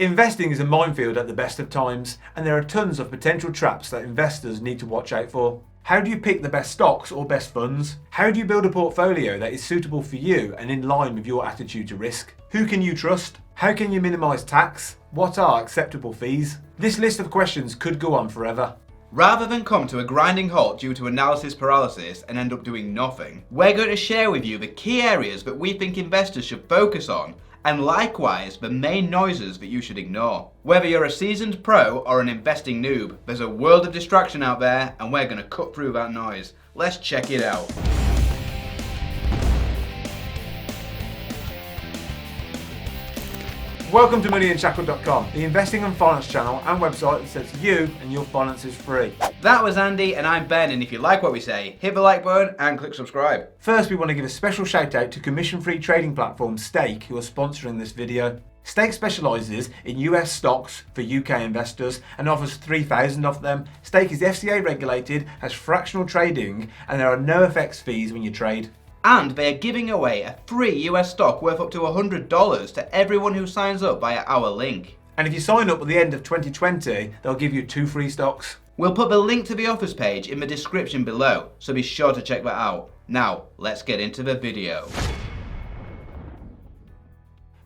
Investing is a minefield at the best of times, and there are tons of potential traps that investors need to watch out for. How do you pick the best stocks or best funds? How do you build a portfolio that is suitable for you and in line with your attitude to risk? Who can you trust? How can you minimise tax? What are acceptable fees? This list of questions could go on forever. Rather than come to a grinding halt due to analysis paralysis and end up doing nothing, we're going to share with you the key areas that we think investors should focus on, and likewise the main noises that you should ignore. Whether you're a seasoned pro or an investing noob, there's a world of distraction out there and we're going to cut through that noise. Let's check it out. Welcome to MoneyInShackle.com, the investing and finance channel and website that sets you and your finances free. That was Andy and I'm Ben, and if you like what we say, hit the like button and click subscribe. First, we want to give a special shout out to commission-free trading platform Stake, who are sponsoring this video. Stake specialises in US stocks for UK investors and offers 3,000 of them. Stake is FCA regulated, has fractional trading, and there are no FX fees when you trade. And they are giving away a free US stock worth up to $100 to everyone who signs up via our link. And if you sign up at the end of 2020, they'll give you 2 free stocks. We'll put the link to the offers page in the description below, so be sure to check that out. Now, let's get into the video.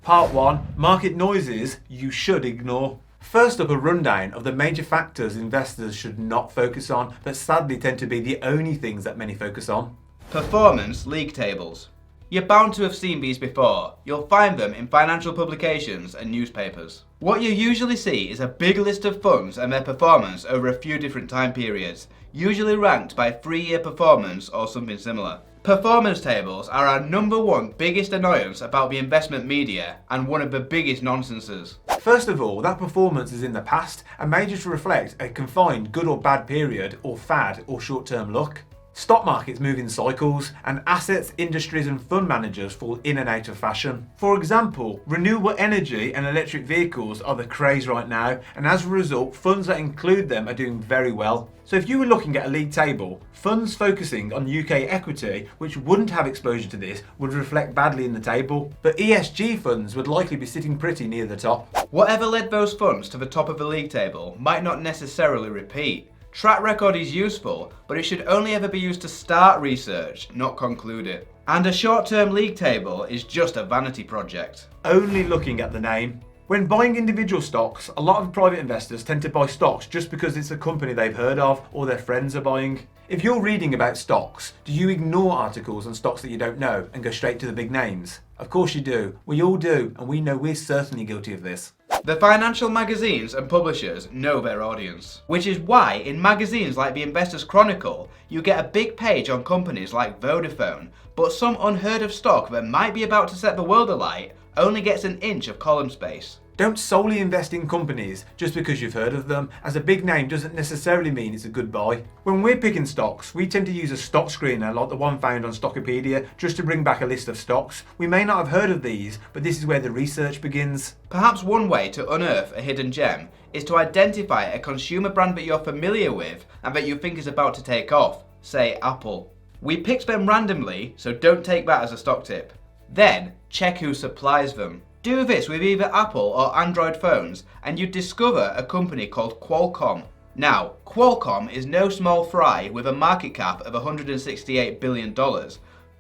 Part 1, Market Noises You Should Ignore. First up, a rundown of the major factors investors should not focus on, but sadly tend to be the only things that many focus on. Performance league tables. You're bound to have seen these before. You'll find them in financial publications and newspapers. What you usually see is a big list of funds and their performance over a few different time periods, usually ranked by 3-year performance or something similar. Performance tables are our #1 biggest annoyance about the investment media and one of the biggest nonsenses. First of all, that performance is in the past and may just reflect a confined good or bad period or fad or short-term luck. Stock markets move in cycles, and assets, industries and fund managers fall in and out of fashion. For example, renewable energy and electric vehicles are the craze right now, and as a result, funds that include them are doing very well. So if you were looking at a league table, funds focusing on UK equity, which wouldn't have exposure to this, would reflect badly in the table, but ESG funds would likely be sitting pretty near the top. Whatever led those funds to the top of the league table might not necessarily repeat. Track record is useful, but it should only ever be used to start research, not conclude it. And a short-term league table is just a vanity project. Only looking at the name. When buying individual stocks, a lot of private investors tend to buy stocks just because it's a company they've heard of or their friends are buying. If you're reading about stocks, do you ignore articles on stocks that you don't know and go straight to the big names? Of course you do. We all do, and we know we're certainly guilty of this. The financial magazines and publishers know their audience, which is why in magazines like the Investors Chronicle, you get a big page on companies like Vodafone, but some unheard of stock that might be about to set the world alight only gets an inch of column space. Don't solely invest in companies just because you've heard of them, as a big name doesn't necessarily mean it's a good buy. When we're picking stocks, we tend to use a stock screener like the one found on Stockopedia just to bring back a list of stocks. We may not have heard of these, but this is where the research begins. Perhaps one way to unearth a hidden gem is to identify a consumer brand that you're familiar with and that you think is about to take off, say Apple. We picked them randomly, so don't take that as a stock tip. Then, check who supplies them. Do this with either Apple or Android phones and you discover a company called Qualcomm. Now, Qualcomm is no small fry with a market cap of $168 billion,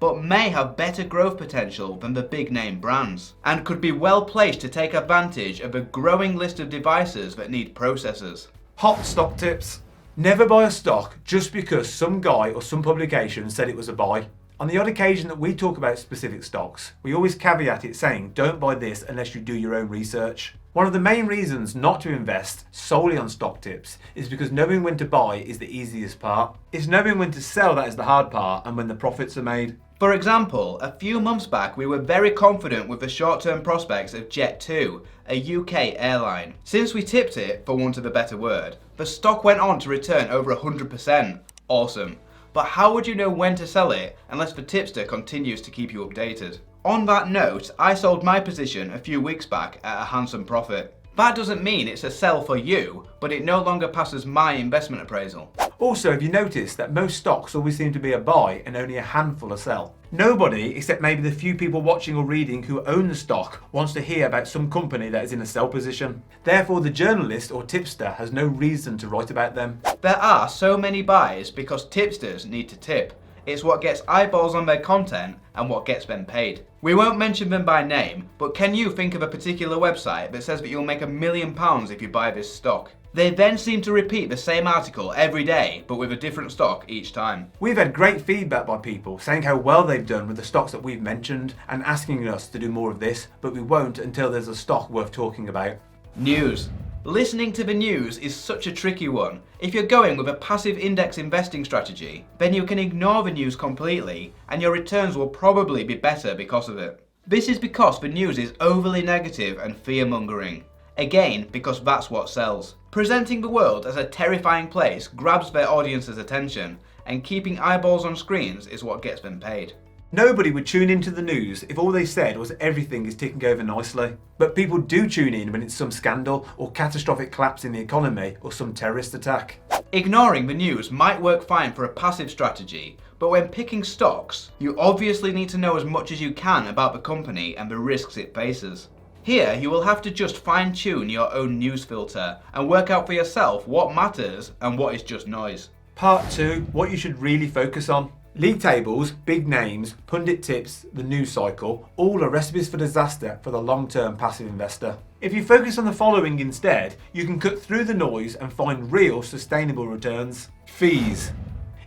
but may have better growth potential than the big name brands, and could be well placed to take advantage of a growing list of devices that need processors. Hot stock tips. Never buy a stock just because some guy or some publication said it was a buy. On the odd occasion that we talk about specific stocks, we always caveat it saying don't buy this unless you do your own research. One of the main reasons not to invest solely on stock tips is because knowing when to buy is the easiest part. It's knowing when to sell that is the hard part, and when the profits are made. For example, a few months back we were very confident with the short-term prospects of Jet2, a UK airline. Since we tipped it, for want of a better word, the stock went on to return over 100%. Awesome. But how would you know when to sell it unless the tipster continues to keep you updated? On that note, I sold my position a few weeks back at a handsome profit. That doesn't mean it's a sell for you, but it no longer passes my investment appraisal. Also, have you noticed that most stocks always seem to be a buy and only a handful a sell? Nobody, except maybe the few people watching or reading who own the stock, wants to hear about some company that is in a sell position. Therefore, the journalist or tipster has no reason to write about them. There are so many buys because tipsters need to tip. It's what gets eyeballs on their content and what gets them paid. We won't mention them by name, but can you think of a particular website that says that you'll make £1 million if you buy this stock? They then seem to repeat the same article every day, but with a different stock each time. We've had great feedback by people saying how well they've done with the stocks that we've mentioned and asking us to do more of this, but we won't until there's a stock worth talking about. News. Listening to the news is such a tricky one. If you're going with a passive index investing strategy, then you can ignore the news completely and your returns will probably be better because of it. This is because the news is overly negative and fear-mongering. Again, because that's what sells. Presenting the world as a terrifying place grabs their audience's attention, and keeping eyeballs on screens is what gets them paid. Nobody would tune into the news if all they said was everything is ticking over nicely. But people do tune in when it's some scandal or catastrophic collapse in the economy or some terrorist attack. Ignoring the news might work fine for a passive strategy, but when picking stocks, you obviously need to know as much as you can about the company and the risks it faces. Here, you will have to just fine-tune your own news filter and work out for yourself what matters and what is just noise. Part 2, what you should really focus on. League tables, big names, pundit tips, the news cycle, all are recipes for disaster for the long-term passive investor. If you focus on the following instead, you can cut through the noise and find real sustainable returns. Fees.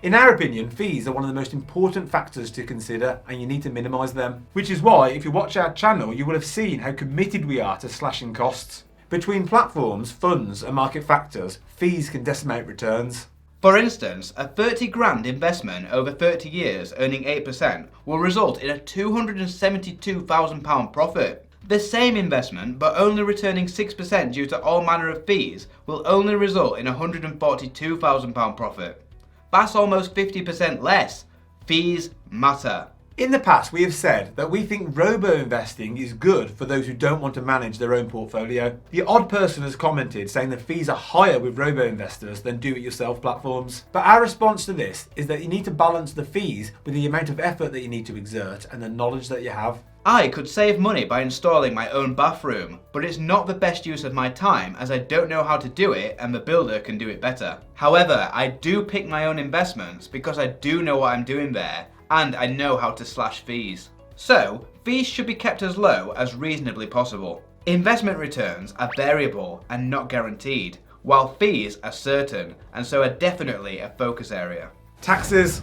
In our opinion, fees are one of the most important factors to consider and you need to minimise them. Which is why, if you watch our channel, you will have seen how committed we are to slashing costs. Between platforms, funds and market factors, fees can decimate returns. For instance, a 30 grand investment over 30 years earning 8% will result in a £272,000 profit. The same investment, but only returning 6% due to all manner of fees, will only result in a £142,000 profit. That's almost 50% less. Fees matter. In the past, we have said that we think robo-investing is good for those who don't want to manage their own portfolio. The odd person has commented saying the fees are higher with robo-investors than do-it-yourself platforms. But our response to this is that you need to balance the fees with the amount of effort that you need to exert and the knowledge that you have. I could save money by installing my own bathroom, but it's not the best use of my time as I don't know how to do it and the builder can do it better. However, I do pick my own investments because I do know what I'm doing there and I know how to slash fees. So, fees should be kept as low as reasonably possible. Investment returns are variable and not guaranteed, while fees are certain and so are definitely a focus area. Taxes.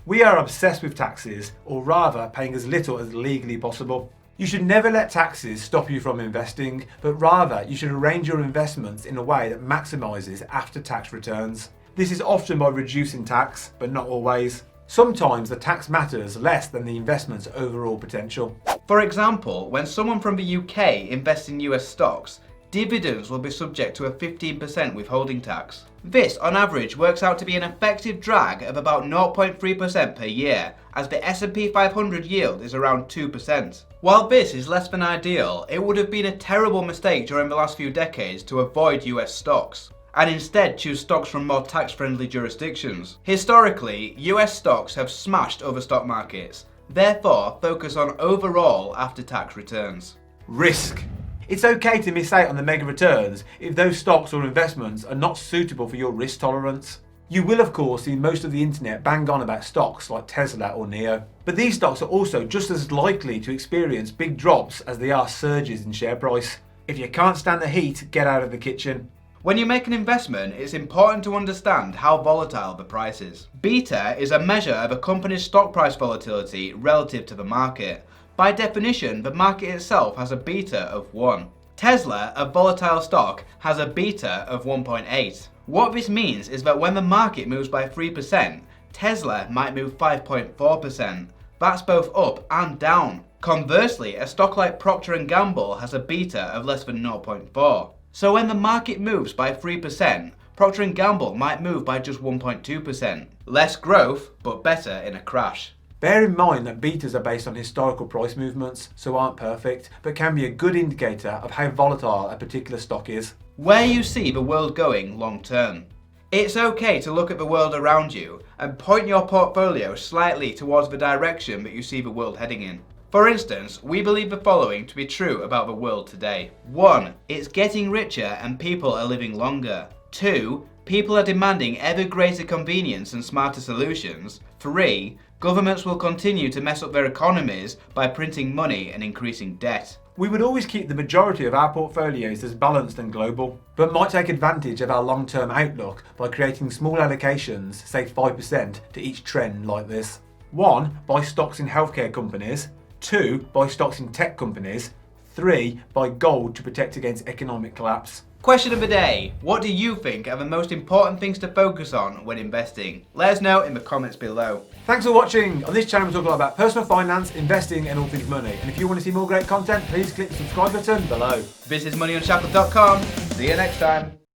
We are obsessed with taxes, or rather paying as little as legally possible. You should never let taxes stop you from investing, but rather you should arrange your investments in a way that maximises after-tax returns. This is often by reducing tax, but not always. Sometimes the tax matters less than the investment's overall potential. For example, when someone from the UK invests in US stocks, dividends will be subject to a 15% withholding tax. This, on average, works out to be an effective drag of about 0.3% per year, as the S&P 500 yield is around 2%. While this is less than ideal, it would have been a terrible mistake during the last few decades to avoid US stocks, and instead choose stocks from more tax-friendly jurisdictions. Historically, US stocks have smashed other stock markets, therefore focus on overall after-tax returns. Risk. It's okay to miss out on the mega returns if those stocks or investments are not suitable for your risk tolerance. You will of course see most of the internet bang on about stocks like Tesla or NIO, but these stocks are also just as likely to experience big drops as they are surges in share price. If you can't stand the heat, get out of the kitchen. When you make an investment, it's important to understand how volatile the price is. Beta is a measure of a company's stock price volatility relative to the market. By definition, the market itself has a beta of 1. Tesla, a volatile stock, has a beta of 1.8. What this means is that when the market moves by 3%, Tesla might move 5.4%. That's both up and down. Conversely, a stock like Procter & Gamble has a beta of less than 0.4. So when the market moves by 3%, Procter & Gamble might move by just 1.2%. Less growth, but better in a crash. Bear in mind that betas are based on historical price movements, so aren't perfect, but can be a good indicator of how volatile a particular stock is. Where you see the world going long term. It's okay to look at the world around you and point your portfolio slightly towards the direction that you see the world heading in. For instance, we believe the following to be true about the world today. 1. It's getting richer and people are living longer. 2. People are demanding ever greater convenience and smarter solutions. 3. Governments will continue to mess up their economies by printing money and increasing debt. We would always keep the majority of our portfolios as balanced and global, but might take advantage of our long-term outlook by creating small allocations, say 5%, to each trend like this. 1. Buy stocks in healthcare companies. 2. Buy stocks in tech companies. 3. Buy gold to protect against economic collapse. Question of the day. What do you think are the most important things to focus on when investing? Let us know in the comments below. Thanks for watching. On this channel we talk a lot about personal finance, investing and all things money. And if you want to see more great content, please click the subscribe button below. This is moneyunshackled.com. See you next time.